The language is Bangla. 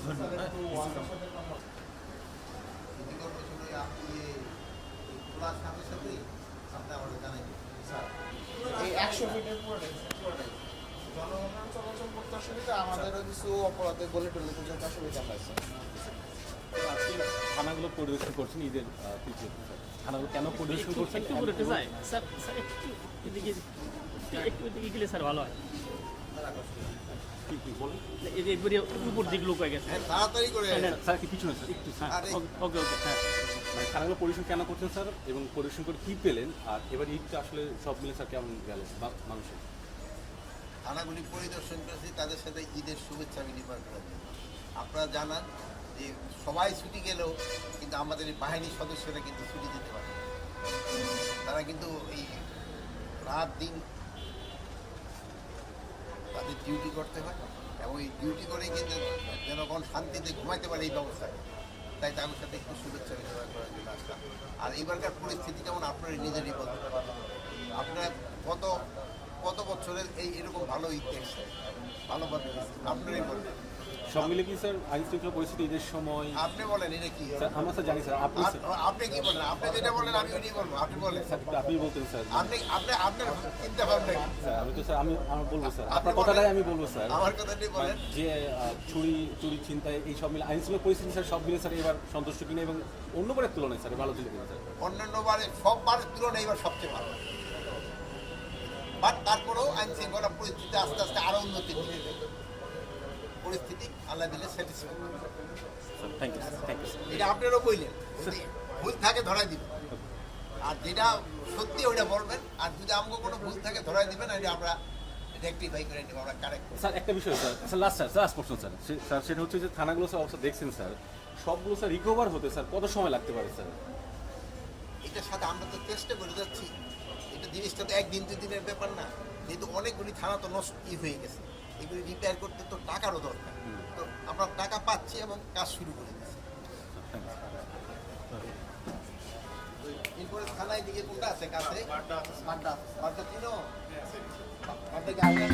এই 100 ফিটের পুরোটাই জনগণের চলাচল করতে অসুবিধা, আমাদেরও কিছু অপরাধে গলে টলে পর্যন্ত অসুবিধা হয়েছে। আজকে থানাগুলো পরিদর্শন করছেন ঈদের তৃতীয় থানাগুলো কেন পরিদর্শন করছেন? একটু করে যায় স্যার, স্যার একটু এদিকে গেলে স্যার ভালো হয়। কি বলেন? এবারে উপর দিক লোক হয়ে গেছে। তাড়াতাড়ি করে স্যার কি পিছনে স্যার একটু স্যার ওকে ওকে হ্যাঁ। মানে থানাগুলো পরিদর্শন কেন করছেন স্যার এবং পরিদর্শন করে কী পেলেন? আর এবার ঈদটা আসলে সব মিলে স্যার কেমন গেল মানুষের? থানাগুলি পরিদর্শন করেছি তাদের সাথে ঈদের শুভেচ্ছা বিনিময় করার জন্য। আপনারা জানান যে সবাই ছুটি গেলেও কিন্তু আমাদের এই বাহিনীর সদস্যরা কিন্তু ছুটি দিতে পারে না। তারা কিন্তু এই রাত দিন তাদের ডিউটি করতে হয় এবং এই ডিউটি করেই কিন্তু জনগণ শান্তিতে ঘুমাইতে পারে এই ব্যবস্থা। তাই তাদের সাথে একটু শুভেচ্ছা বিনিময় করার জন্য আসলাম। আর এবারকার পরিস্থিতি যেমন আপনারা নিজেরই বলতে পারেন, আপনারা কত বছরের এরকম ভালো ঈদ দেখছে, ভালোভাবে আপনারই বলেন। সব মিলে কি স্যার আইন শৃঙ্খলা পরিস্থিতি ঈদের সময়? আপনি বলেন এটা কি? স্যার আমরা স্যার জানি স্যার আপনি কি বলেন? আপনি যেটা বলেন আমি ওইটাই বলবো। আপনি বলেন। আপনি বলতেন স্যার। আপনার চিন্তা ভাবনা কি? স্যার আমি তো স্যার আমার বলবো স্যার, আপনার কথাটাই আমি বলবো স্যার। আমার কথাটাই বলেন। যে চুরি চিন্তায় এই সব মিলে আইন শৃঙ্খলা পরিস্থিতি স্যার সব মিলে স্যার এবার সন্তুষ্ট কিনা এবং অন্য বারের তুলনায় স্যার ভালো ছিল কিনা স্যার? অন্যান্য বারে সব বারের তুলনায় এবার সবচেয়ে ভালো। বাট তারপরেও আইন শৃঙ্খলা পরিস্থিতি আস্তে আস্তে আরো উন্নতি দিতে যাবে। পরিস্থিতি আল্লাহ দিলে satisfy. Thank you sir, thank you sir. এটা আপনারও বললেন, যদি ভুল থাকে ধরাই দিবেন, আর যেটা সত্যি ওইটা বলবেন, আর যদি আমাকে কোনো ভুল থাকে ধরাই দিবেন, এটা আমরা রেকটিফাই করে নেব, আমরা কারেক্ট করব। স্যার একটা বিষয় স্যার, স্যার লাস্ট প্রশ্ন স্যার, স্যার সেটা হচ্ছে যে থানাগুলো স্যার অবস্থা দেখছেন স্যার, সবগুলো স্যার রিকভার হতে স্যার কত সময় লাগতে পারে স্যার? এটার সাথে আমরা তো চেষ্টা করে যাচ্ছি, এটা জিনিসটা তো একদিন দুই দিনের ব্যাপার না, যেহেতু অনেকগুলি থানা তো নষ্ট হয়ে গেছে, এগুলি রিপেয়ার করতে তো টাকারও দরকার। তো আমরা টাকা পাচ্ছি এবং কাজ শুরু করে দিচ্ছি। এরপরে থানায় দিকে কোনটা আছে কাছে? বাড্ডা চিনো? বাড্ডা কি আগে